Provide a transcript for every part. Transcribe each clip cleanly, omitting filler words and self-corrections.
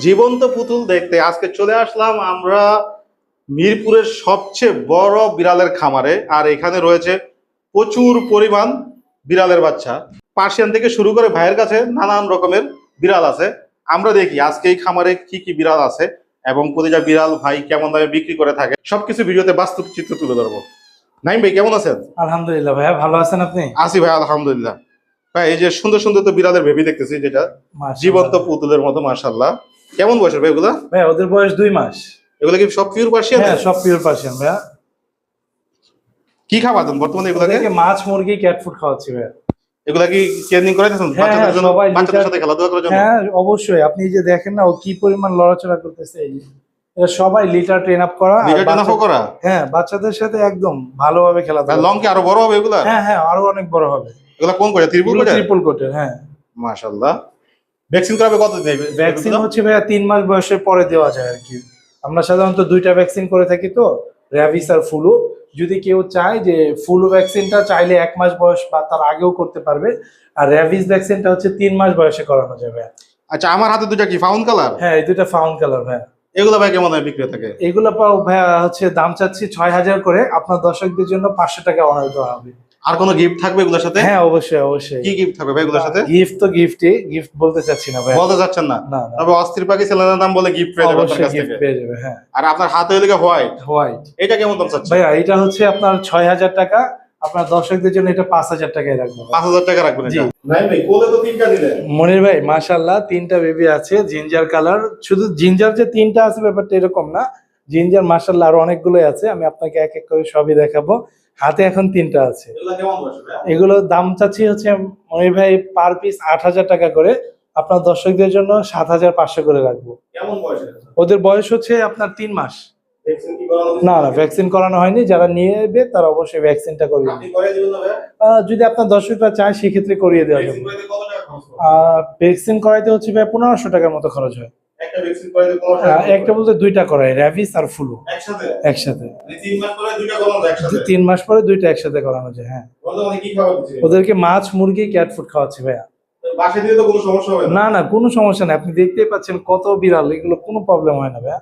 জীবন্ত পুতুল দেখতে আজকে চলে আসলাম আমরা মিরপুরের সবচেয়ে বড় বিড়ালের খামারে। আর এখানে রয়েছে প্রচুর পরিমাণ বিড়ালের বাচ্চা, পার্সিয়ান থেকে শুরু করে ভাইয়ের কাছে নানান রকমের বিড়াল আছে। আমরা দেখি আজকে এই খামারে কি কি বিড়াল আছে এবং প্রতিটা বিড়াল ভাই কেমন দামে বিক্রি করে থাকে, সবকিছু ভিডিওতে বাস্তব চিত্র তুলে ধরবো। নাইম ভাই কেমন আছেন? আলহামদুলিল্লাহ ভাইয়া, ভালো আছেন আপনি? আছি ভাই আলহামদুলিল্লাহ। ভাই এই যে সুন্দর সুন্দর তো বিড়ালের বেবি দেখতেছি, যেটা মাশাআল্লাহ। জীবন্ত পুতুলের মতো, মাশাআল্লাহ। কেমন বয়সের ভাই এগুলা? ভাইয়া ওদের বয়স 2 মাস। এগুলা কি সব পিওর পার্সিয়ান? হ্যাঁ, সব পিওর পার্সিয়ান ভাইয়া। কি খাবার দেন বর্তমানে এগুলাকে? ওদেরকে মাছ, মুরগি, ক্যাট ফুড খাওয়াচ্ছি ভাইয়া। এগুলা কি ট্রেনিং করাইতেছেন বাচ্চাদের জন্য, বাচ্চাদের সাথে খেলাধুলা করার জন্য? হ্যাঁ অবশ্যই, আপনি যে দেখেন না ও কি পরিমাণ লড়াচড়া করতেছে, এই যে এরা সবাই লিটার ট্রেন আপ করা। আর লিটার ট্রেন আপ করা? হ্যাঁ, বাচ্চাদের সাথে একদম ভালোভাবে খেলাধুলা। লং কি আরো বড় হবে এগুলা? হ্যাঁ হ্যাঁ, আরো অনেক বড় হবে। এগুলা কোন করে? ত্রিপল কোটে? ট্রিপল কোটের, হ্যাঁ। মাশাআল্লাহ। ভ্যাকসিন করাবে কতদিন? ভ্যাকসিন হচ্ছে ভাইয়া 3 মাস বয়সের পরে দেওয়া যায় আর কি। আমরা সাধারণত 2টা ভ্যাকসিন করে থাকি, তো র্যাবিস আর ফ্লু। যদি কেউ চায় যে ফ্লু ভ্যাকসিনটা চাইলে 1 মাস বয়স বা তার আগেও করতে পারবে, আর র্যাবিস ভ্যাকসিনটা হচ্ছে 3 মাস বয়সে করানো যাবে। আচ্ছা, আমার হাতে দুটো কি ফাউন্ড কালার? হ্যাঁ, এই দুটো ফাউন্ড কালার ভাইয়া। এগুলা ভাই কেমন দামে বিক্রি থাকে? এগুলো পাও ভাইয়া হচ্ছে দাম চাচ্ছি 6000 করে। আপনার দর্শকদের জন্য 500 টাকা অনার দেওয়া হবে। আর কোনো গিফট থাকবে এগুলোর সাথে? হ্যাঁ অবশ্যই অবশ্যই। কি গিফট থাকবে ভাই এগুলোর সাথে? গিফট তো গিফটই, গিফট বলতে চাচ্ছি না ভাই। বলতে চাচ্ছেন না? না। তবে অস্থির পাখি ছেলেদের দাম বলে গিফট পেয়ে যাবে আপনার অবশ্যই কাছ গিফট থেকে। পেয়ে যাবে, হ্যাঁ। আর আপনার হাতে হইলে হোয়াইট। হোয়াইট এটা কেমন দাম চাচ্ছেন? ভাইয়া এটা হচ্ছে আপনার 6000 টাকা। আপনার দর্শকদের জন্য এটা 5000 টাকায় রাখবো। 5000 টাকা রাখবেন জি। এটা? নাই ভাই কোলে তো তিনটা দিলেন। মনির ভাই মাশাআল্লাহ, 3টা বেবি আছে জিঞ্জার কালার। শুধু জিঞ্জার যে 3টা আছে ব্যাপারটা এরকম না, জিঞ্জার মাশাআল্লাহ আরো অনেকগুলোই আছে। আমি আপনাকে এক এক করে সবই দেখাবো। হাতে এখন 3টা আছে। এগুলা কেমন বয়স ভাই? এগুলোর দাম চাচ্ছি হচ্ছে মনির ভাই পার পিস 8000 টাকা করে। আপনার দর্শকদের জন্য 7500 করে রাখবো। কেমন বয়স? ওদের বয়স হচ্ছে আপনার 3 মাস। ভ্যাকসিন কি করানো? না ভ্যাকসিন করানো হয়নি। যারা নিয়ে নেবে তারা অবশ্যই ভ্যাকসিনটা করিয়ে আপনি নেবে। করে দিবেন না ভাই? যদি আপনার দর্শকরা চায় সেক্ষেত্রে করিয়ে দেওয়া যাবে। ভ্যাকসিন করাইতে কত টাকা খরচ হবে? ভ্যাকসিন করাইতে হচ্ছে ভাই 1500 টাকার মতো খরচ হয়। একটা ভ্যাকসিন করাইতে কত টাকা? একটা বলতে 2টা করায়, র্যাবিস আর ফ্লু একসাথে? একসাথে। মানে 3 মাস পরে দুইটা করানো একসাথে? 3 মাস পরে 2টা একসাথে করানো যায়, হ্যাঁ। বর্তমানে কি খাবার দিচ্ছেন? ওদেরকে মাছ, মুরগি, ক্যাট ফুড খাওয়াচ্ছি ভাইয়া। বাসায় দিলে তো কোনো সমস্যা হবে না? না কোনো সমস্যা নেই। আপনি দেখতেই পাচ্ছেন কত বিড়াল, এগুলো কোনো প্রবলেম হয় না ভাইয়া।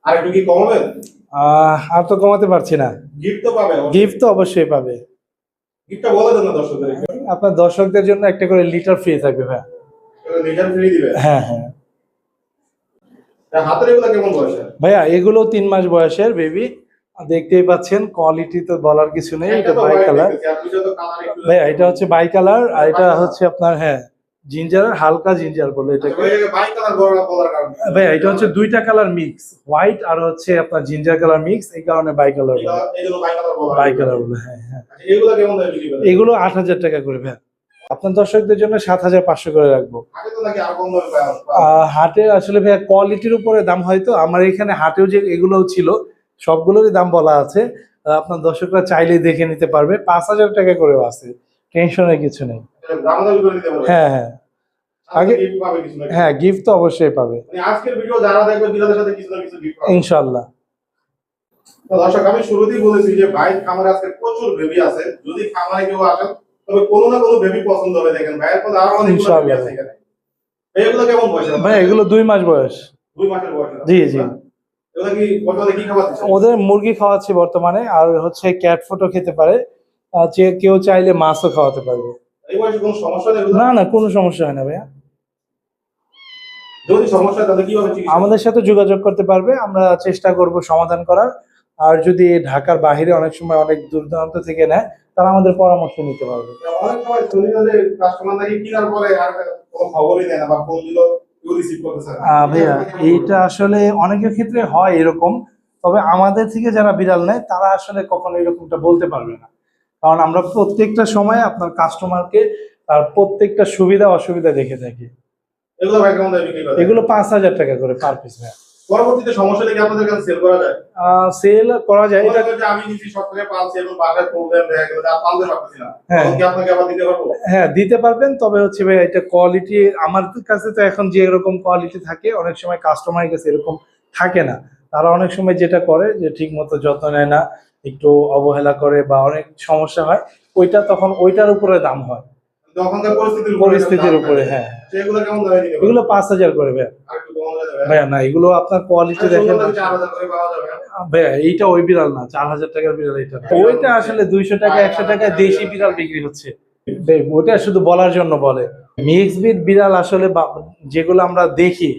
আর একটু কি কমাবেন? আর তো কমাতে পারছি না। গিফট তো পাবে? গিফট তো অবশ্যই পাবে। গিফটটা বলে দেন না দর্শকদের। আপনার দর্শকদের জন্য একটা করে লিটার ফ্রি থাকবে ভাইয়া। লিটার ফ্রি দিবে? হ্যাঁ। তা হাতের এগুলা কেমন বয়স? ভাইয়া এগুলো 3 মাস বয়সের বেবি। দেখতেই পাচ্ছেন, কোয়ালিটি তো বলার কিছু নেই। এটা বাই কালার ভাইয়া, এটা হচ্ছে বাই কালার। আর এটা হচ্ছে আপনার হ্যাঁ জিঞ্জার, হালকা জিঞ্জার বলে এটাকে। বাই কালার বলার কারণ ভাইয়া এটা হচ্ছে 2টা কালার মিক্স, হোয়াইট আর হচ্ছে আপনার জিঞ্জার কালার মিক্স, এই কারণে বাই কালার বলে। এইজন্য বাই কালার বলা হয়। বাই কালার বলে, হ্যাঁ। এগুলা কেমন দামে বিক্রি করেন? এগুলো 8000 টাকা করে ভাইয়া। আপনার দর্শকদের জন্য 7500 করে রাখবো। আগে তো নাকি আর কম দামে পাওয়া? হাটে আসলে ভাইয়া কোয়ালিটির উপরে দাম হয়তো। আমার এখানে হাটেও যে এগুলোও ছিল, সবগুলোরই দাম বলা আছে। আপনার দর্শকরা চাইলে দেখে নিতে পারবে। 5000 টাকা করেও আছে, টেনশনের কিছু নেই। দামাদামি করে দিতে পারবেন? হ্যাঁ। আগে গিফট পাবে কিছু না কিছু? হ্যাঁ, গিফট তো অবশ্যই পাবে মানে আজকের ভিডিও যারা দেখবে বিড়ালের সাথে কিছু না কিছু গিফট পাবে ইনশাআল্লাহ। তো দর্শক, আমি শুরুতেই বলেছি যে ভাই খামারে আজকে প্রচুর বেবি আছে। যদি খামারে কেউ আসেন তবে কোনো না কোনো বেবি পছন্দ হবে। দেখেন ভাইয়ের পরে আরো অনেক বেবি আছে এখানে। এগুলো কেমন বয়স? ভাই এগুলো 2 মাস বয়স। 2 মাসের বয়স? জি। এগুলো কি বর্তমানে কি খাবার দিচ্ছেন? ওদের মুরগি খাওয়াচ্ছি বর্তমানে, আর হচ্ছে ক্যাট ফুডও খেতে পারে। যে কেউ চাইলে মাছও খাওয়াতে পারবে। এই বয়সে কোনো সমস্যা নেই? না কোনো সমস্যা হয় না ভাইয়া। যদি সমস্যা হয় তাহলে কিভাবে চিকিৎসা? আমাদের সাথে যোগাযোগ করতে পারবে, আমরা চেষ্টা করব সমাধান করার। আর যদি ঢাকার বাইরে অনেক সময় অনেক দূর দূরান্ত থেকে নেয়, তারা আমাদের পরামর্শ নিতে পারবে। অনেক সময় শুনি না যে কাস্টমার নাকি কেনার পরে আর কোনো খবরই দেয় না বা ফোন দিলো কেউ রিসিভ করতেছে না। ভাইয়া এইটা আসলে অনেকের ক্ষেত্রে হয় এরকম। তবে আমাদের থেকে যারা বিড়াল নেয় তারা আসলে কখনো এরকমটা বলতে পারবে না, কারণ আমরা প্রত্যেকটা সময় আপনার কাস্টমারকে তার প্রত্যেকটা সুবিধা অসুবিধা দেখে থাকি। এগুলো ভাই কেমন দামে বিক্রি করেন? এগুলো 5000 টাকা করে পার পিস ভাইয়া। পরবর্তীতে সমস্যা হলে কি আপনাদের কাছে সেল করা যায়? সেল করা যায় এটা। আমি নিচ্ছি সব থেকে পালছি এবং বাসায় প্রবলেম দেখা গেল আর পালতে পারতেছি না, হ্যাঁ। তখন কি আপনাকে আবার দিতে পারবো? হ্যাঁ দিতে পারবেন। তবে হচ্ছে ভাই এটা কোয়ালিটি আমার কাছে তো এখন যে এরকম কোয়ালিটি থাকে, অনেক সময় কাস্টমারের কাছে এরকম থাকে না। তারা অনেক সময় যেটা করে যে ঠিক মতো যত্ন নেয় না, একটু অবহেলা করে বা অনেক সমস্যা হয়, ওইটা তখন ওইটার উপরে দাম হয়। তখনকার পরিস্থিতির উপরে। হ্যাঁ, সেগুলো কেমন দামে দিতে পারবেন? এগুলো 5,000 করে ভাইয়া। আর একটু কম হলে দেবে? ভাইয়া না, এগুলো আপনার কোয়ালিটি দেখেন না। 4000 করে পাওয়া যাবে। ভাইয়া এইটা ওই বিড়াল না, 4,000 টাকার বিড়াল এটা না। ওইটা আসলে 200 টাকা 100 টাকায় দেশি বিড়াল বিক্রি হচ্ছে। ওটা শুধু বলার জন্য বলে। মিক্স ব্রিড বিড়াল আসলে যেগুলো আমরা দেখি,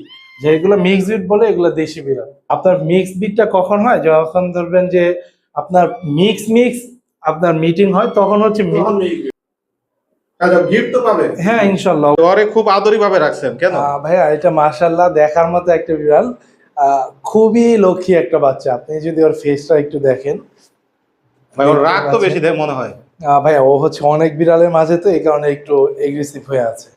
যেগুলো মিক্স ব্রিড বলে এগুলো দেশি বিড়াল। আপনার মিক্স ব্রিডটা কখন হয়? যখন ধরবেন যে আপনার মিক্স আপনার মিটিং হয়, তখন হচ্ছে আচ্ছা, গিফট তো পাবে। হ্যাঁ, ইনশাল্লাহ। ঘরে খুব আদরি ভাবে রাখছেন কেন? ভাইয়া এটা মাশাআল্লাহ দেখার মতো একটা বিড়াল। খুবই লক্ষ্মী একটা বাচ্চা। আপনি যদি ওর ফেসটা একটু দেখেন, ভাই ওর রাগ তো বেশি দেয় মনে হয়। ভাইয়া ও হচ্ছে অনেক বিড়ালের মাঝে, তো এই কারণে একটু এগ্রেসিভ হয়ে আছে।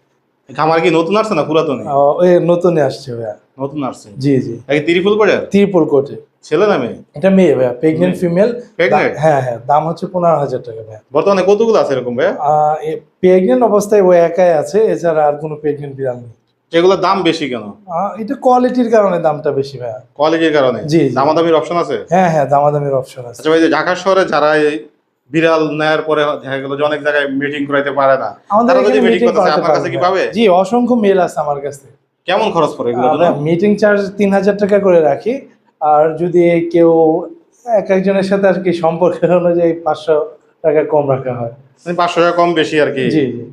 খামার কি নতুন আসছে না পুরাতনই? ওই নতুনই আসছে ভাইয়া। নতুন আসছে। জি জি। এই ত্রিপুল করে? ত্রিপুল কোটে। ছেলে না মেয়ে? এটা মেয়ে ভাইয়া, প্রেগনেন্ট ফিমেল। প্রেগনেন্ট? হ্যাঁ হ্যাঁ, দাম হচ্ছে 15,000 টাকা ভাইয়া। বর্তমানে কতগুলো আছে এরকম ভাইয়া? প্রেগনেন্ট অবস্থায় ও একাই আছে, এছাড়া আর কোনো প্রেগনেন্ট বিড়াল নেই। এগুলোর দাম বেশি কেন? এটা কোয়ালিটির কারণে দামটা বেশি ভাইয়া। কোয়ালিটির কারণে? জি। দামাদামির অপশন আছে? হ্যাঁ হ্যাঁ, দামাদামির অপশন আছে। আচ্ছা ভাই, যে ঢাকা শহরে যারা এই বিড়াল নেয়ার পরে দেখা গেল যে অনেক জায়গায় মিটিং করাইতে পারে না, আমাদের তারা যদি এখানে মিটিং মিটিং করতে চায় করাতে আপনার কাছে কি পারবে। পাবে? জি, অসংখ্য মেল আছে আমার কাছে। কেমন খরচ পড়ে এগুলোর জন্য? মিটিং চার্জ 3,000 টাকা করে রাখি। আর যদি কেউ একজনের সাথে আর কি সম্পর্কের অনুযায়ী 500 টাকা কম রাখা হয়। মানে 500 টাকা কম বেশি আর কি। জি জি।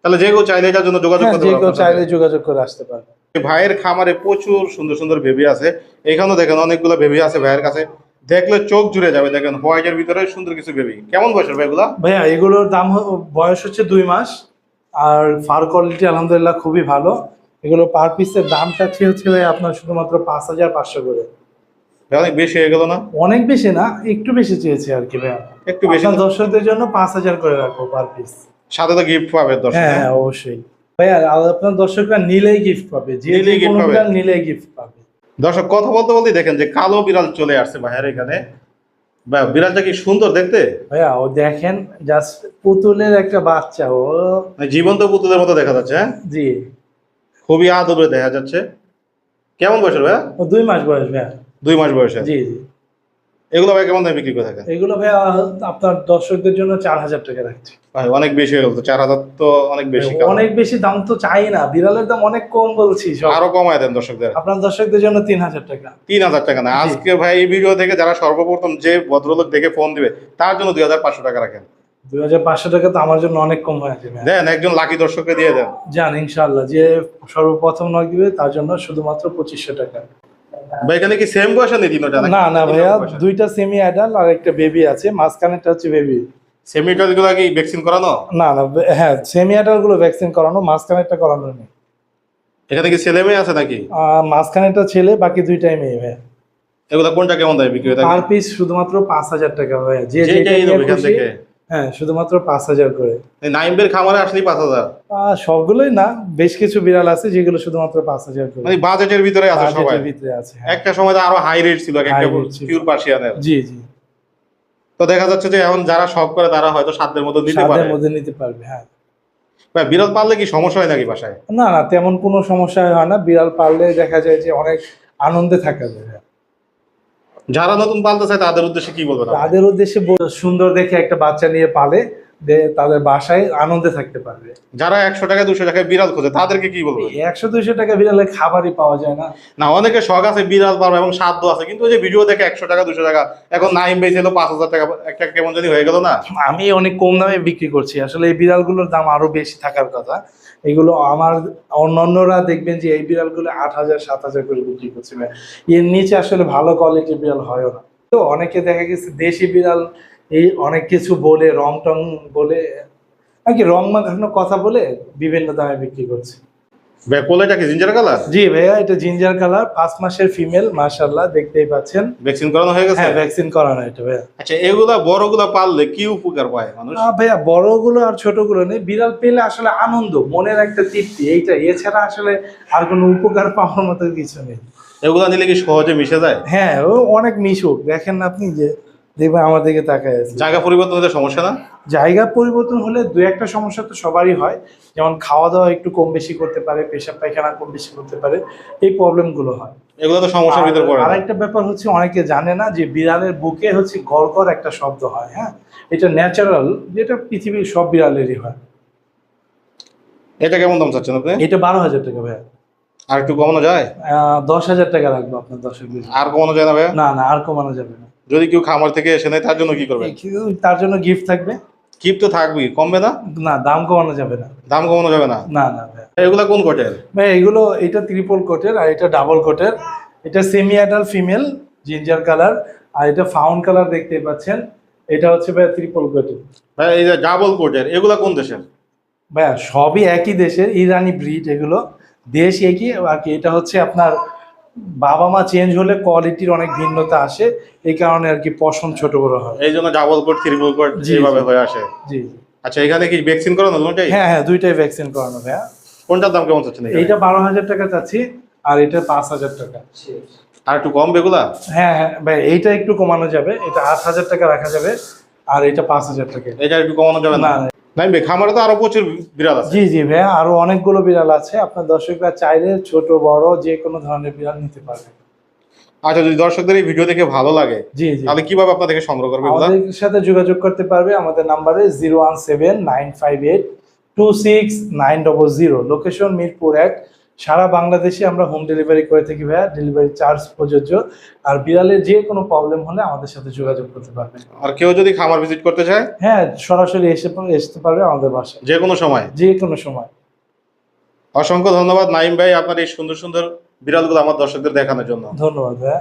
তাহলে যে কেউ চাইলে এটার জন্য যোগাযোগ হ্যাঁ, করতে যে পারবে কেউ আপনার চাইলে সাথে? যোগাযোগ করে আসতে পারবে। ভাইয়ের খামারে প্রচুর সুন্দর সুন্দর বেবি আছে। এখানেও দেখেন অনেকগুলো বেবি আছে ভাইয়ের কাছে, দেখলে চোখ জুড়ে যাবে। দেখেন হোয়াইটের ভিতরে সুন্দর কিছু বেবি। কেমন বয়সের ভাই এগুলা? ভাইয়া এগুলোর দাম বয়স হচ্ছে 2 মাস। আর ফার কোয়ালিটি আলহামদুলিল্লাহ খুবই ভালো। এগুলো পার পিসের দাম চাচ্ছি হচ্ছে ভাই আপনার শুধুমাত্র 5,500 করে। ভাই অনেক বেশি হয়ে গেল না? অনেক বেশি না, একটু বেশি চেয়েছি আর কি ভাইয়া। একটু বেশি। আপনার দর্শকদের জন্য 5,000 করে রাখবো পার পিস। সাথে তো গিফট পাবে দর্শক। হ্যাঁ হ্যাঁ, অবশ্যই ভাইয়া। আর আপনার দর্শকরা নিলেই গিফট পাবে, যে নিলেই gift কোনো পাবে। বিড়াল নিলেই গিফট পাবে। দর্শক কথা বলতে বলতে দেখেন যে কালো বিড়াল চলে আসছে ভাইয়ের এখানে। ভাই বিড়ালটা কি সুন্দর দেখতে! ভাইয়া ও দেখেন, জাস্ট পুতুলের একটা বাচ্চা ও। মানে জীবন্ত পুতুলের মতো দেখা যাচ্ছে। হ্যাঁ, জি। খুবই আদরে দেখা যাচ্ছে। কেমন বয়সের ভাইয়া? ও 2 মাস বয়স ভাইয়া। 2 মাস বয়সের। জি জি। এগুলো ভাই কেমন দামে বিক্রি করে থাকেন? এগুলো ভাইয়া আপনার দর্শকদের জন্য 4,000 টাকা রাখছি। ভাই অনেক বেশি হয়ে গেল তো, 4000 তো অনেক বেশি। অনেক বেশি দাম তো চাই না, বিড়ালের দাম অনেক কম বলছি সব। আরো কমায় দেন দর্শকদের। আপনার দর্শকদের জন্য 3,000 টাকা। 3000 টাকা না, জি। আজকে ভাই এই ভিডিও থেকে যারা সর্বপ্রথম যে ভদ্রলোক দেখে ফোন দিবে তার জন্য 2500 টাকা রাখেন। 2,500 টাকা তো আমার জন্য অনেক কম হয়ে যাবে। দেন একজন লাকি দর্শককে দিয়ে দেন। জান ইনশাআল্লাহ, যে সর্বপ্রথম নক দিবে তার জন্য শুধুমাত্র 2,500 টাকা। ভাই এখানে কি সেম বয়সে নেই তিনটা? না না ভাইয়া, দুইটা সেমি অ্যাডাল্ট আর একটা বেবি আছে, মাঝখানেরটা হচ্ছে বেবি। সেমিটার গুলো কি ভ্যাকসিন করানো? না না, হ্যাঁ সেমি অ্যাডাল্ট গুলো ভ্যাকসিন করানো, মাঝখানেরটা করানো নেই। এখানে কি ছেলে মেয়ে আছে নাকি? মাঝখানেরটা ছেলে, বাকি দুইটাই মেয়ে ভাইয়া। এগুলো কোনটা কেমন দামে বিক্রি হয়ে থাকে? পার পিস শুধুমাত্র 5,000 টাকা ভাইয়া। যে যেটাই যেটা নেবে নিয়ে এখান খুশি। থেকে। হ্যাঁ, শুধুমাত্র 5,000 করে। এই নাইমবের খামারে আসলেই 5000? সবগুলোই না, বেশ কিছু বিড়াল আছে যেগুলো শুধুমাত্র 5,000 করে। মানে বাজেটের ভিতরে আছে সবাই। বাজেটের ভিতরে আছে, হ্যাঁ। একটা সময় তো আরো হাই রেট ছিল, একটা High rate ছিল। পিওর পার্সিয়ানের। জি জি। তো দেখা যাচ্ছে যে এখন যারা শখ করে তারা হয়তো সাধ্যের মতো নিতে পারে। সাধ্যের মধ্যে নিতে পারবে, হ্যাঁ। ভাই বিড়াল পাললে কি সমস্যা হয় নাকি বাসায়? না না, তেমন কোনো সমস্যা হয় না। বিড়াল পাললে দেখা যায় যে অনেক আনন্দে থাকা যায়। যারা নতুন পালতে চায় তাদের উদ্দেশ্যে কি বলবেন আপনি? তাদের উদ্দেশ্যে সুন্দর দেখে একটা বাচ্চা নিয়ে পালে তাদের বাসায় আনন্দে থাকতে পারবে। যারা 100 টাকা 200 টাকায় বিড়াল খোঁজে তাদেরকে কি বলবেন? 100-200 টাকা বিড়ালের খাবারই পাওয়া যায় না। না, অনেকে শখ আছে বিড়াল পালবে এবং সাধ্য আছে, কিন্তু ওই যে ভিডিও দেখে 100 টাকা 200 টাকা, এখন নাইম বেচেছিল 5000 টাকা, একটা কেমন জানি হয়ে গেল না? আমি অনেক কম দামে বিক্রি করছি, আসলে এই বিড়ালগুলোর দাম আরো বেশি থাকার কথা। এগুলো আমার অন্যান্যরা দেখবেন যে এই বিড়ালগুলো 8,000 7,000 করে বিক্রি করছে। এর নিচে আসলে ভালো কোয়ালিটির বিড়াল হয় না। তো অনেকে দেখা গেছে দেশি বিড়াল এই অনেক কিছু বলে, রং টং বলে নাকি, রং মাখানো কথা বলে বিভিন্ন দামে বিক্রি করছে। ভাই কোলেটা কি জিঞ্জার কালার? জি ভাইয়া, এটা জিঞ্জার কালার, 5 মাসের ফিমেল, মাশাআল্লাহ দেখতেই পাচ্ছেন। ভ্যাকসিন করানো হয়ে গেছে? হ্যাঁ, ভ্যাকসিন করানো এটা ভাইয়া। আচ্ছা, এগুলা বড়গুলা পাললে কি উপকার পায় মানুষ? ভাইয়া বড়গুলো আর ছোটগুলো নেই, বিড়াল পেলে আসলে আনন্দ, মনের একটা তৃপ্তি, এইটা। এছাড়া আসলে আর কোনো উপকার পাওয়ার মতো কিছু নেই। এগুলা নিলে কি সহজে মিশে যায়? হ্যাঁ, ও অনেক মিশুক। দেখেন না আপনি, যে দেখবেন আমার দিকে তাকায় আছে। জায়গা পরিবর্তন হলে সমস্যা না? জায়গা পরিবর্তন হলে দু একটা সমস্যা তো সবারই হয়, যেমন খাওয়া দাওয়া একটু কম বেশি করতে পারে, পেশাব পায়খানা কম বেশি করতে পারে, এই প্রবলেমগুলো হয়। এগুলো তো সমস্যার ভিতর পড়ে না? আরেকটা ব্যাপার হচ্ছে, অনেকে জানে না যে বিড়ালের বুকে হচ্ছে গড়গড় একটা শব্দ হয়। হ্যাঁ, এটা ন্যাচারাল, যেটা পৃথিবীর সব বিড়ালেরই হয়। এটা কেমন দাম চাচ্ছেন আপনি? এটা 12,000 টাকা ভাইয়া। আর একটু কমানো যায়? 10,000 টাকা লাগবে আপনার দর্শকদের। আর কমানো যায় না ভাইয়া? না না, আর কমানো যাবে না। যদি কেউ খামার থেকে এসে নেয় তার জন্য কি করবেন? তার জন্য গিফট থাকবে। কিপ তো থাকবেই, কমবে না? না, দাম কমানো যাবে না। দাম কমানো যাবে না? না না ভাইয়া। এগুলা কোন কোটের? ভাই এগুলো, এটা ট্রিপল কোটের আর এটা ডাবল কোটের। এটা semi adult female ginger colour, আর এটা ফাউন্ড কালার দেখতে পাচ্ছেন। এটা হচ্ছে ভাই ট্রিপল কোটের। ভাই এই যে ডাবল কোটের এগুলা কোন দেশের? ভাইয়া সবই একই দেশের, ইরানি ব্রিড এগুলো, দেশ একই আর কি। এটা হচ্ছে আপনার বাবা মা চেঞ্জ হলে কোয়ালিটির অনেক ভিন্নতা আসে, এই কারণে আর কি পশম ছোট বড় হয়। এই জন্য ডাবল কোট ট্রিপল কোট জি, এইভাবে জি। হয়ে আসে। জি। আচ্ছা, এখানে কি ভ্যাকসিন করানো দুটোই? হ্যাঁ হ্যাঁ, দুইটাই ভ্যাকসিন করানো ভাইয়া। কোনটার দাম কেমন চাচ্ছেন এখানে? এইটা 12,000 টাকা চাচ্ছি, আর এটা 5,000 টাকা। আর একটু কম এগুলা? হ্যাঁ হ্যাঁ ভাই, এইটা একটু কমানো যাবে, এটা 8,000 টাকা রাখা যাবে, আর এটা 5,000 টাকা। এটা একটু কমানো যাবে না? না। নাই ভাই, খামারে তো আরো প্রচুর বিড়াল আছে। জি জি ভাইয়া, আরো অনেকগুলো বিড়াল আছে, আপনার দর্শকরা চাইলে ছোট বড় যে কোনো ধরনের বিড়াল নিতে পারবে। আচ্ছা, যদি দর্শকদের এই ভিডিও দেখে ভালো লাগে জি জি, তাহলে কিভাবে আপনার থেকে সংগ্রহ করবে এগুলা? আমাদের সাথে যোগাযোগ করতে পারবে আমাদের নাম্বারে 017-958-26900। লোকেশন মিরপুর 1। সারা বাংলাদেশে আমরা হোম ডেলিভারি করে থাকি ভাইয়া, ডেলিভারি চার্জ প্রযোজ্য। আর বিড়ালের যে কোনো প্রবলেম হলে আমাদের সাথে যোগাযোগ করতে পারবে। আর কেউ যদি খামার ভিজিট করতে চায়? হ্যাঁ, সরাসরি আসতে পারবে আমাদের বাসায় যে কোনো সময়? যে কোনো সময়। অসংখ্য ধন্যবাদ নাইম ভাই আপনার এই সুন্দর সুন্দর বিড়ালগুলো আমার দর্শকদের দেখানোর জন্য। ধন্যবাদ ভাইয়া।